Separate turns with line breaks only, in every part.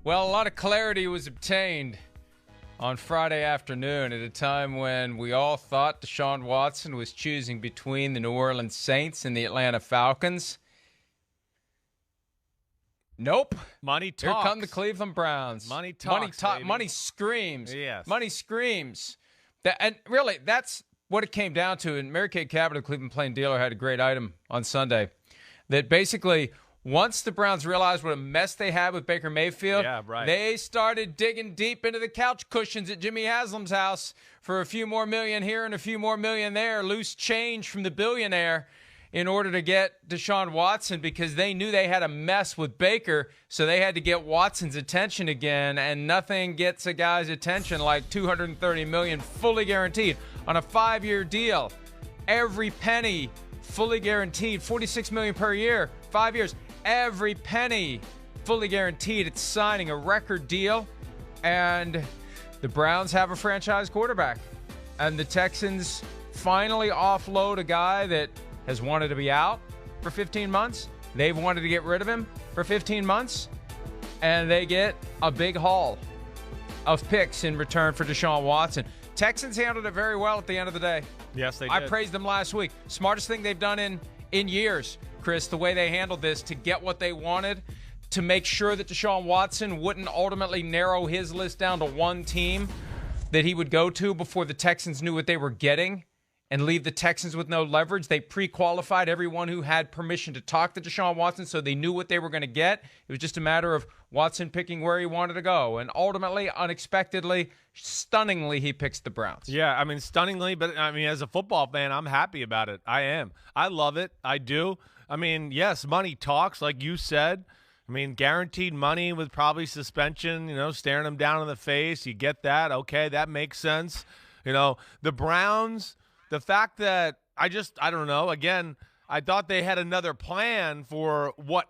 Well, a lot of clarity was obtained on Friday afternoon at a time when we all thought Deshaun Watson was choosing between the New Orleans Saints and the Atlanta Falcons. Nope.
Money talks.
Here come the Cleveland Browns.
Money talks, baby.
Money screams.
Yes.
Money screams. And really, that's what it came down to. And Mary Kay Cabot, the Cleveland Plain Dealer, had a great item on Sunday that basically, once the Browns realized what a mess they had with Baker Mayfield, they started digging deep into the couch cushions at Jimmy Haslam's house for a few more million here and a few more million there, loose change from the billionaire, in order to get Deshaun Watson, because they knew they had a mess with Baker, so they had to get Watson's attention again, and nothing gets a guy's attention like $230 million fully guaranteed on a 5-year deal. Every penny fully guaranteed, $46 million per year, 5 years. Every penny fully guaranteed. It's signing a record deal, and the Browns have a franchise quarterback, and the Texans finally offload a guy that has wanted to be out for 15 months. They've wanted to get rid of him for 15 months, and they get a big haul of picks in return for Deshaun Watson. Texans handled it very well at the end of the day.
Yes, they did.
I praised them last week. Smartest thing they've done in years, Chris, the way they handled this to get what they wanted, to make sure that Deshaun Watson wouldn't ultimately narrow his list down to one team that he would go to before the Texans knew what they were getting and leave the Texans with no leverage. They pre-qualified everyone who had permission to talk to Deshaun Watson, so they knew what they were going to get. It was just a matter of Watson picking where he wanted to go. And ultimately, unexpectedly, stunningly, he picks the Browns.
Yeah, I mean, stunningly, but I mean, as a football fan, I'm happy about it. I am. I love it. I do. I mean, yes, money talks, like you said. I mean, guaranteed money with probably suspension, staring them down in the face. You get that. Okay, that makes sense. The Browns, the fact that I don't know. Again, I thought they had another plan for what,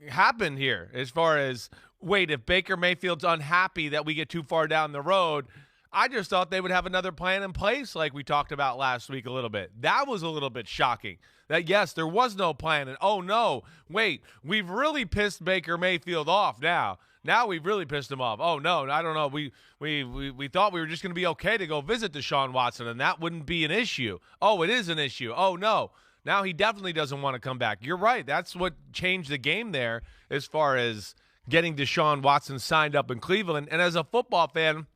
happened here as far as, wait, if Baker Mayfield's unhappy that we get too far down the road, I just thought they would have another plan in place like we talked about last week a little bit. That was a little bit shocking. That, yes, there was no plan. And, oh, no, wait, we've really pissed Baker Mayfield off now. Now we've really pissed him off. Oh, no, I don't know. We thought we were just going to be okay to go visit Deshaun Watson, and that wouldn't be an issue. Oh, it is an issue. Oh, no. Now he definitely doesn't want to come back. You're right. That's what changed the game there as far as getting Deshaun Watson signed up in Cleveland. And as a football fan,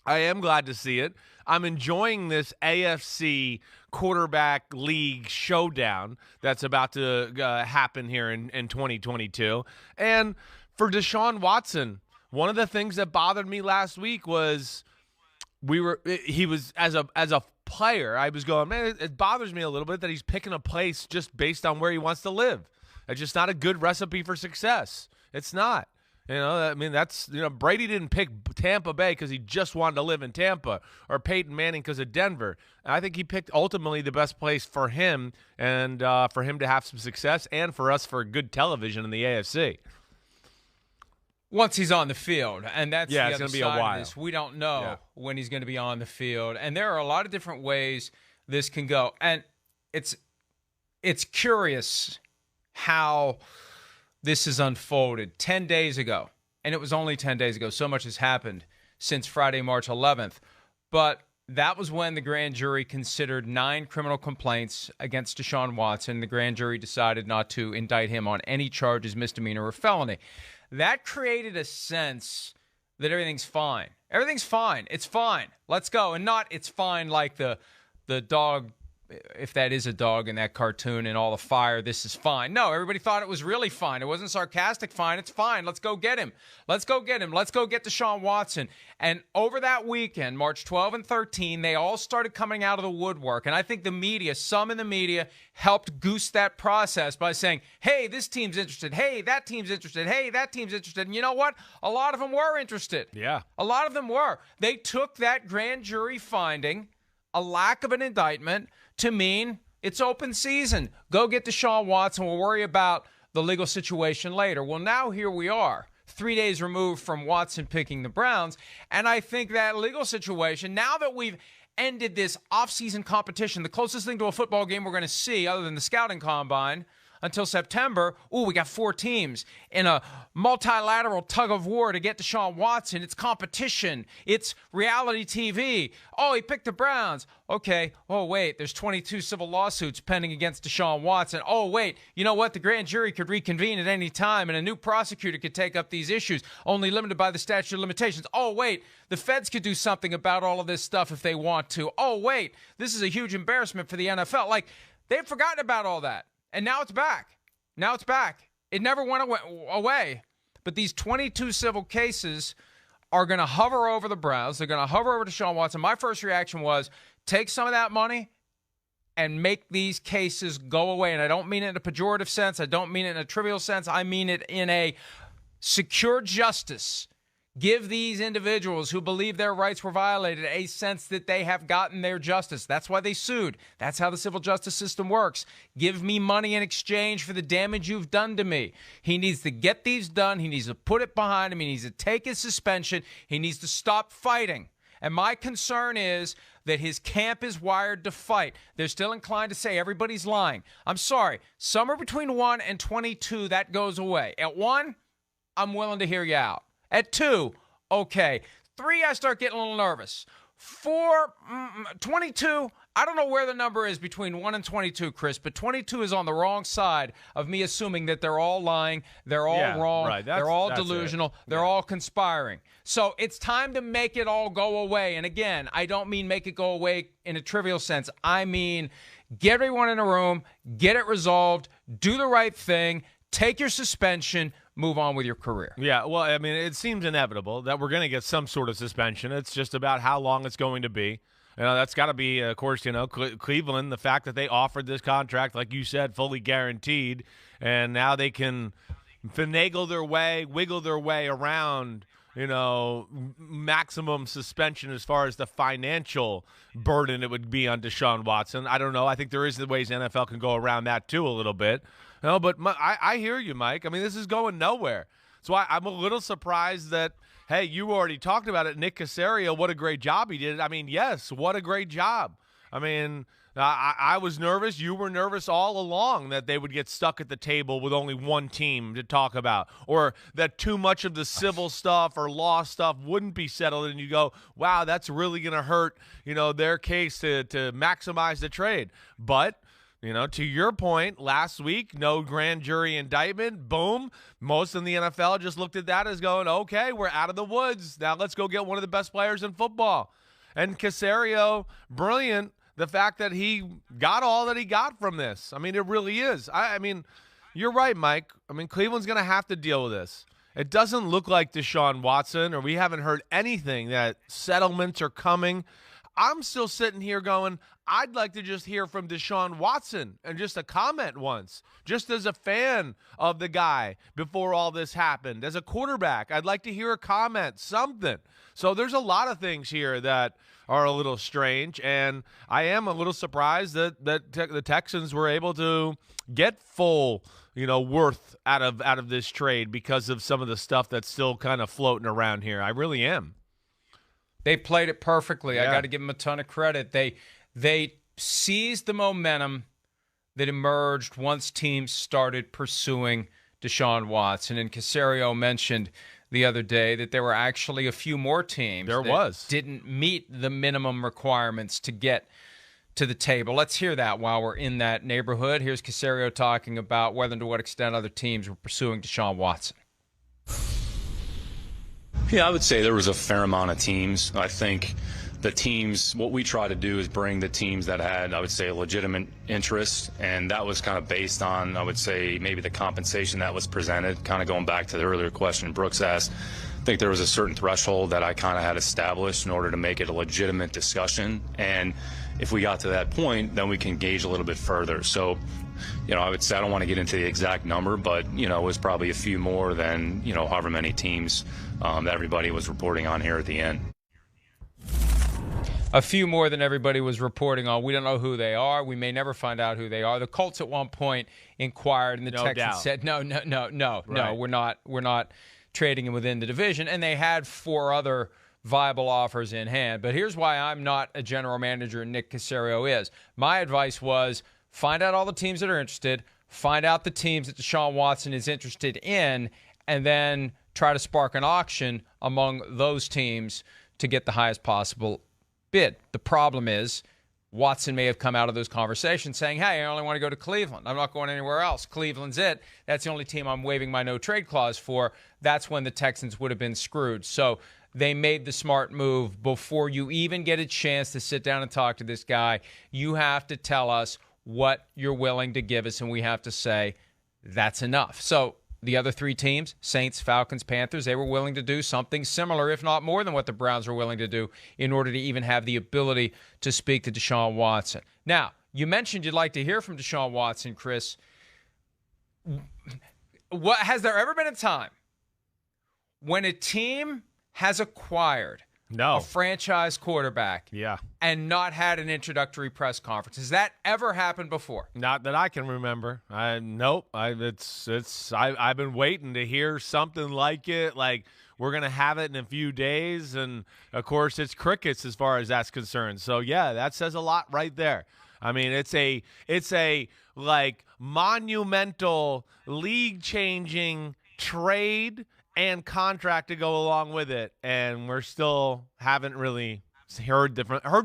I am glad to see it. I'm enjoying this AFC quarterback league showdown that's about to happen here in 2022. And for Deshaun Watson, one of the things that bothered me last week was he was as a player, I was going, man, it bothers me a little bit that he's picking a place just based on where he wants to live. It's just not a good recipe for success. It's not. I mean, that's, Brady didn't pick Tampa Bay because he just wanted to live in Tampa, or Peyton Manning because of Denver. And I think he picked ultimately the best place for him, and for him to have some success, and for us for good television in the AFC.
Once he's on the field, and that's the
it's
other
going to be
side
a while.
of this. We don't know when he's going to be on the field, and there are a lot of different ways this can go. And it's curious how this is unfolded. 10 days ago, and it was only 10 days ago, so much has happened since Friday, March 11th, but that was when the grand jury considered 9 criminal complaints against Deshaun Watson. The grand jury decided not to indict him on any charges, misdemeanor or felony. That created a sense that everything's fine. Everything's fine. It's fine. Let's go. And not it's fine like the dog, if that is a dog in that cartoon, and all the fire, this is fine. No, everybody thought it was really fine. It wasn't sarcastic fine. It's fine. Let's go get him. Let's go get him. Let's go get Deshaun Watson. And over that weekend, March 12 and 13, they all started coming out of the woodwork. And I think the media, some in the media, helped goose that process by saying, hey, this team's interested. Hey, that team's interested. Hey, that team's interested. And you know what? A lot of them were interested.
Yeah.
A lot of them were. They took that grand jury finding, a lack of an indictment, to mean it's open season. Go get Deshaun Watson. We'll worry about the legal situation later. Well, now here we are, 3 days removed from Watson picking the Browns. And I think that legal situation, now that we've ended this offseason competition, the closest thing to a football game we're going to see other than the scouting combine, until September. Ooh, we got 4 teams in a multilateral tug of war to get Deshaun Watson. It's competition. It's reality TV. Oh, he picked the Browns. Okay. Oh, wait, there's 22 civil lawsuits pending against Deshaun Watson. Oh, wait, you know what? The grand jury could reconvene at any time, and a new prosecutor could take up these issues, only limited by the statute of limitations. Oh, wait, the feds could do something about all of this stuff if they want to. Oh, wait, this is a huge embarrassment for the NFL. Like, they've forgotten about all that, and now it's back. Now it's back. It never went away. But these 22 civil cases are going to hover over the Browns. They're going to hover over Deshaun Watson. My first reaction was, take some of that money and make these cases go away. And I don't mean it in a pejorative sense. I don't mean it in a trivial sense. I mean it in a secure justice. Give these individuals who believe their rights were violated a sense that they have gotten their justice. That's why they sued. That's how the civil justice system works. Give me money in exchange for the damage you've done to me. He needs to get these done. He needs to put it behind him. He needs to take his suspension. He needs to stop fighting. And my concern is that his camp is wired to fight. They're still inclined to say everybody's lying. I'm sorry. Somewhere between 1 and 22, that goes away. At 1, I'm willing to hear you out. At 2, okay. 3, I start getting a little nervous. 4, 22, I don't know where the number is between 1 and 22, Chris, but 22 is on the wrong side of me assuming that they're all lying, they're all wrong, right. They're all delusional, they're all conspiring. So it's time to make it all go away. And again, I don't mean make it go away in a trivial sense. I mean get everyone in a room, get it resolved, do the right thing, take your suspension, move on with your career.
Yeah, well, I mean, it seems inevitable that we're going to get some sort of suspension. It's just about how long it's going to be. You know, that's got to be, of course, Cleveland, the fact that they offered this contract, like you said, fully guaranteed, and now they can finagle their way, wiggle their way around, maximum suspension as far as the financial burden it would be on Deshaun Watson. I don't know. I think there is the ways the NFL can go around that too a little bit. No, but I hear you, Mike. I mean, this is going nowhere. So I'm a little surprised that, hey, you already talked about it. Nick Caserio, what a great job he did. I mean, yes, what a great job. I mean, I was nervous. You were nervous all along that they would get stuck at the table with only one team to talk about, or that too much of the civil stuff or law stuff wouldn't be settled. And you go, wow, that's really going to hurt, their case to maximize the trade. But to your point, last week, no grand jury indictment. Boom. Most in the NFL just looked at that as going, okay, we're out of the woods. Now let's go get one of the best players in football. And Caserio, brilliant. The fact that he got all that he got from this. I mean, it really is. I mean, you're right, Mike. I mean, Cleveland's going to have to deal with this. It doesn't look like Deshaun Watson, or we haven't heard anything that settlements are coming. I'm still sitting here going, I'd like to just hear from Deshaun Watson and just a comment once, just as a fan of the guy before all this happened. As a quarterback, I'd like to hear a comment, something. So there's a lot of things here that are a little strange, and I am a little surprised that the Texans were able to get full, worth out of this trade because of some of the stuff that's still kind of floating around here. I really am.
They played it perfectly. Yeah. I got to give them a ton of credit. They seized the momentum that emerged once teams started pursuing Deshaun Watson. And Caserio mentioned the other day that there were actually a few more teams that didn't meet the minimum requirements to get to the table. Let's hear that while we're in that neighborhood. Here's Caserio talking about whether and to what extent other teams were pursuing Deshaun Watson.
Yeah, I would say there was a fair amount of teams. I think the teams, what we try to do is bring the teams that had, I would say, a legitimate interest, and that was kind of based on, I would say, maybe the compensation that was presented, kind of going back to the earlier question Brooks asked. I think there was a certain threshold that I kind of had established in order to make it a legitimate discussion, and if we got to that point, then we can gauge a little bit further. So, I would say I don't want to get into the exact number, but, it was probably a few more than, however many teams that everybody was reporting on here at the end.
A few more than everybody was reporting on. We don't know who they are. We may never find out who they are. The Colts at one point inquired, and the Texans said, no, we're not trading him within the division. And they had 4 other viable offers in hand. But here's why I'm not a general manager and Nick Caserio is. My advice was find out all the teams that are interested, find out the teams that Deshaun Watson is interested in, and then try to spark an auction among those teams to get the highest possible bid. The problem is Watson may have come out of those conversations saying, hey, I only want to go to Cleveland. I'm not going anywhere else. Cleveland's it. That's the only team I'm waiving my no-trade clause for. That's when the Texans would have been screwed. So they made the smart move. Before you even get a chance to sit down and talk to this guy, you have to tell us what you're willing to give us, and we have to say that's enough. So the other three teams, Saints, Falcons, Panthers, they were willing to do something similar, if not more than what the Browns were willing to do in order to even have the ability to speak to Deshaun Watson. Now, you mentioned you'd like to hear from Deshaun Watson, Chris. Has there ever been a time when a team has acquired a franchise quarterback and not had an introductory press conference? Has that ever happened before?
Not that I can remember. Nope. I've been waiting to hear something like it. Like, we're going to have it in a few days. And, of course, it's crickets as far as that's concerned. So, yeah, that says a lot right there. I mean, it's a like monumental league-changing trade and contract to go along with it, and we're still haven't really heard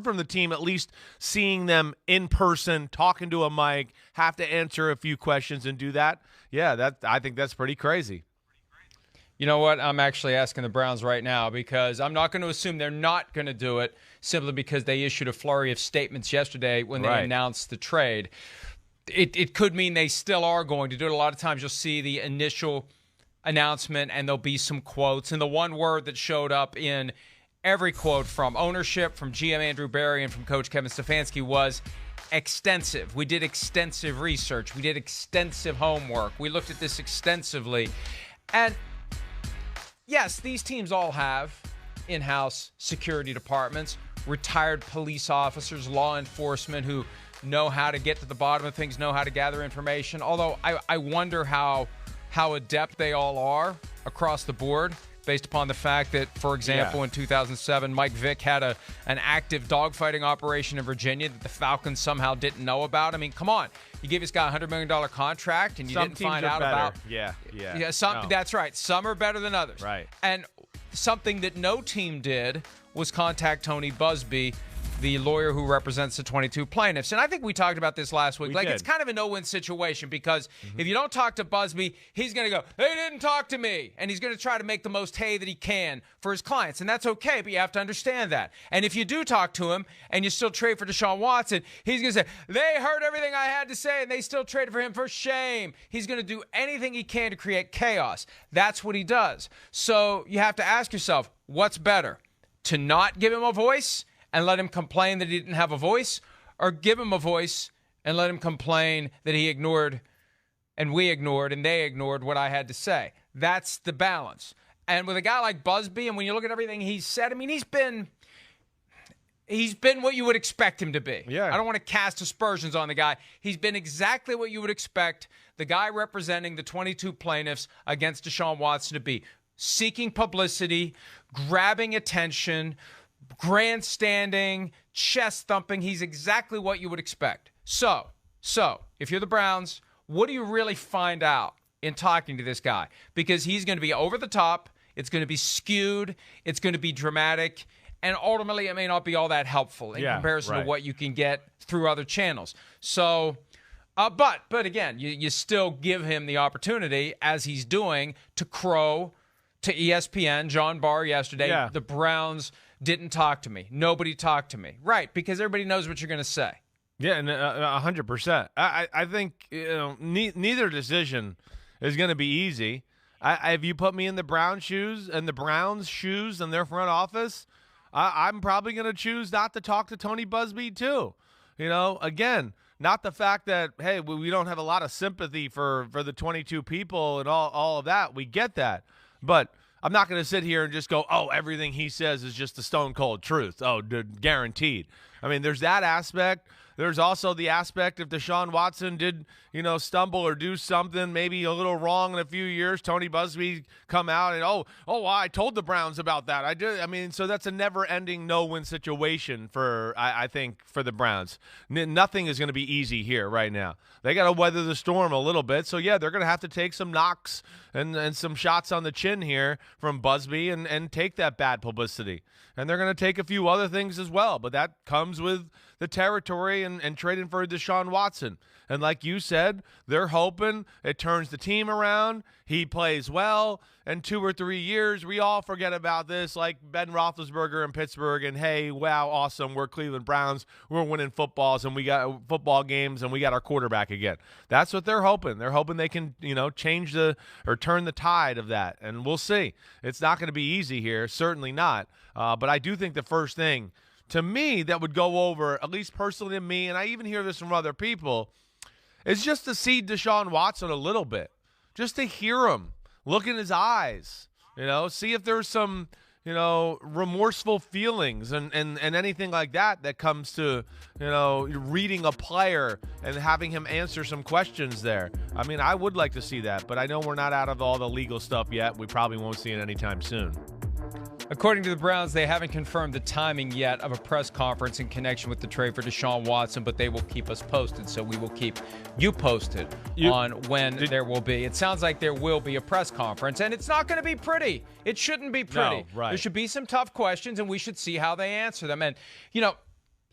from the team, at least seeing them in person, talking to a mic, have to answer a few questions and do that. Yeah, I think that's pretty crazy.
You know what? I'm actually asking the Browns right now because I'm not going to assume they're not going to do it simply because they issued a flurry of statements yesterday when they announced the trade. It could mean they still are going to do it. A lot of times you'll see the initial announcement and there'll be some quotes, and the one word that showed up in every quote from ownership, from GM Andrew Berry, and from Coach Kevin Stefanski was extensive. We did extensive research. We did extensive homework. We looked at this extensively. And yes, these teams all have in-house security departments, retired police officers, law enforcement who know how to get to the bottom of things, know how to gather information. Although I wonder how adept they all are across the board, based upon the fact that, for example, in 2007, Mike Vick had an active dogfighting operation in Virginia that the Falcons somehow didn't know about. I mean, come on. You gave this guy a $100 million contract, and you didn't find out about. That's right. Some are better than others.
Right.
And something that no team did was contact Tony Busby, the lawyer who represents the 22 plaintiffs. And I think we talked about this last week. It's kind of a no-win situation because if you don't talk to Busby, he's going to go, they didn't talk to me. And he's going to try to make the most hay that he can for his clients. And that's okay, but you have to understand that. And if you do talk to him and you still trade for Deshaun Watson, he's going to say, they heard everything I had to say and they still traded for him. For shame. He's going to do anything he can to create chaos. That's what he does. So you have to ask yourself, what's better? To not give him a voice and let him complain that he didn't have a voice, or give him a voice and let him complain that he ignored and we ignored and they ignored what I had to say? That's the balance. And with a guy like Busby, and when you look at everything he's said, I mean, he's been what you would expect him to be.
Yeah.
I don't want to cast aspersions on the guy. He's been exactly what you would expect the guy representing the 22 plaintiffs against Deshaun Watson to be. Seeking publicity, grabbing attention, grandstanding, chest thumping. He's exactly what you would expect. So if you're the Browns, what do you really find out in talking to this guy? Because he's going to be over the top. It's going to be skewed. It's going to be dramatic. And ultimately, it may not be all that helpful in comparison to what you can get through other channels. So, but again, you still give him the opportunity, as he's doing, to crow to ESPN, John Barr yesterday. The Browns didn't talk to me. Nobody talked to me. Right, because everybody knows what you're going to say.
Yeah, and 100%. I think neither decision is going to be easy. If you put me in the Browns' shoes and the Browns' shoes in their front office, I'm probably going to choose not to talk to Tony Busby too. Again, not the fact that, hey, we don't have a lot of sympathy for the 22 people and all of that. We get that. But I'm not going to sit here and just go, oh, everything he says is just the stone cold truth. Oh, guaranteed. I mean, there's that aspect. there's also the aspect if Deshaun Watson did, stumble or do something maybe a little wrong in a few years, Tony Busby come out and, I told the Browns about that. I did. I mean, so that's a never-ending no-win situation I think, for the Browns. Nothing is going to be easy here right now. They got to weather the storm a little bit. So, yeah, they're going to have to take some knocks and some shots on the chin here from Busby and take that bad publicity. And they're going to take a few other things as well. But that comes with the territory and trading for Deshaun Watson. And like you said, they're hoping it turns the team around. He plays well. In 2 or 3 years, we all forget about this, like Ben Roethlisberger in Pittsburgh. And, hey, wow, awesome, we're Cleveland Browns. We're winning footballs, and we got football games, and we got our quarterback again. That's what they're hoping. They're hoping they can, change or turn the tide of that. And we'll see. It's not going to be easy here, certainly not. But I do think the first thing, to me, that would go over, at least personally to me, and I even hear this from other people, is just to see Deshaun Watson a little bit, just to hear him, look in his eyes, see if there's some, remorseful feelings and anything like that comes to, reading a player and having him answer some questions there. I mean, I would like to see that, but I know we're not out of all the legal stuff yet. We probably won't see it anytime soon.
According to the Browns, they haven't confirmed the timing yet of a press conference in connection with the trade for Deshaun Watson, but they will keep us posted, so we will keep you posted on when there will be. It sounds like there will be a press conference, and it's not going to be pretty. It shouldn't be pretty.
No, right.
There should be some tough questions, and we should see how they answer them. And,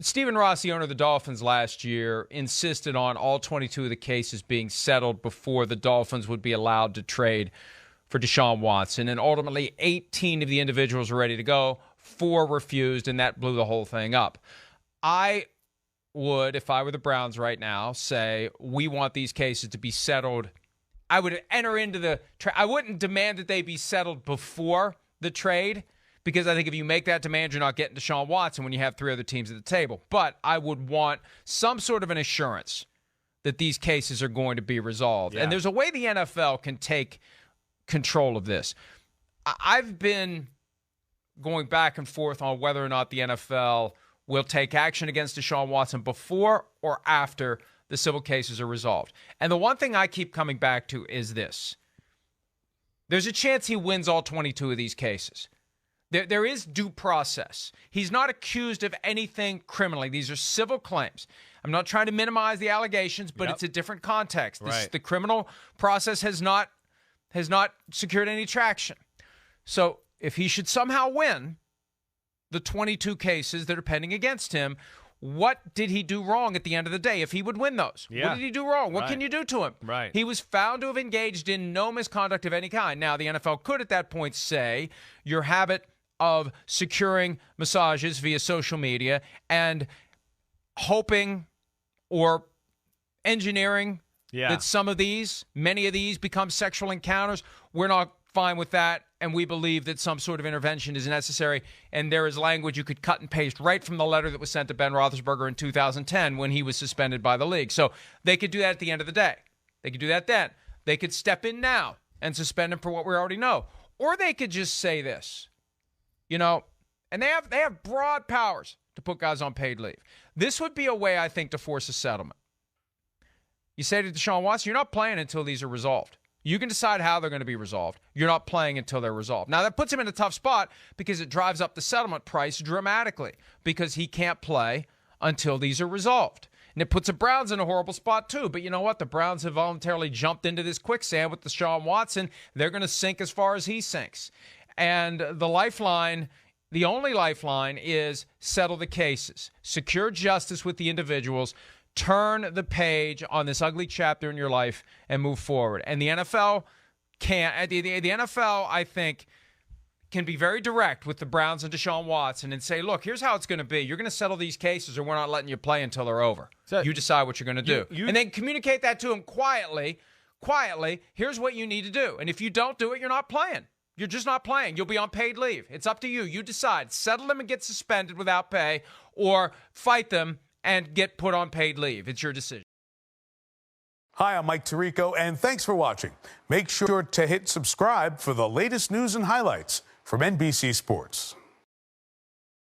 Stephen Ross, the owner of the Dolphins last year, insisted on all 22 of the cases being settled before the Dolphins would be allowed to trade for Deshaun Watson, and ultimately 18 of the individuals were ready to go, 4 refused, and that blew the whole thing up. I would, if I were the Browns right now, say we want these cases to be settled. I would enter into the I wouldn't demand that they be settled before the trade, because I think if you make that demand, you're not getting Deshaun Watson when you have 3 other teams at the table. But I would want some sort of an assurance that these cases are going to be resolved. Yeah. And there's a way the NFL can take control of this. I've been going back and forth on whether or not the NFL will take action against Deshaun Watson before or after the civil cases are resolved. And the one thing I keep coming back to is this. There's a chance he wins all 22 of these cases. There is due process. He's not accused of anything criminally. These are civil claims. I'm not trying to minimize the allegations, but it's a different context. The criminal process has not secured any traction. So if he should somehow win the 22 cases that are pending against him, what did he do wrong at the end of the day if he would win those? Yeah. What did he do wrong? What can you do to him?
Right.
He was found to have engaged in no misconduct of any kind. Now, the NFL could at that point say your habit of securing massages via social media and hoping or engineering that many of these become sexual encounters. We're not fine with that, and we believe that some sort of intervention is necessary. And there is language you could cut and paste right from the letter that was sent to Ben Roethlisberger in 2010 when he was suspended by the league. So they could do that at the end of the day. They could do that then. They could step in now and suspend him for what we already know. Or they could just say this, and they have broad powers to put guys on paid leave. This would be a way, I think, to force a settlement. You say to Deshaun Watson, you're not playing until these are resolved. You can decide how they're going to be resolved. You're not playing until they're resolved. Now, that puts him in a tough spot because it drives up the settlement price dramatically because he can't play until these are resolved. And it puts the Browns in a horrible spot too. But you know what? The Browns have voluntarily jumped into this quicksand with Deshaun Watson. They're going to sink as far as he sinks. And the lifeline, the only lifeline, is settle the cases. Secure justice with the individuals. Turn the page on this ugly chapter in your life and move forward. And the NFL can't. The NFL, I think, can be very direct with the Browns and Deshaun Watson and say, look, here's how it's going to be. You're going to settle these cases or we're not letting you play until they're over. So you decide what you're going to do. And then communicate that to him quietly. Here's what you need to do. And if you don't do it, you're not playing. You're just not playing. You'll be on paid leave. It's up to you. You decide. Settle them and get suspended without pay or fight them and get put on paid leave. It's your decision.
Hi, I'm Mike Tirico, and thanks for watching. Make sure to hit subscribe for the latest news and highlights from NBC Sports.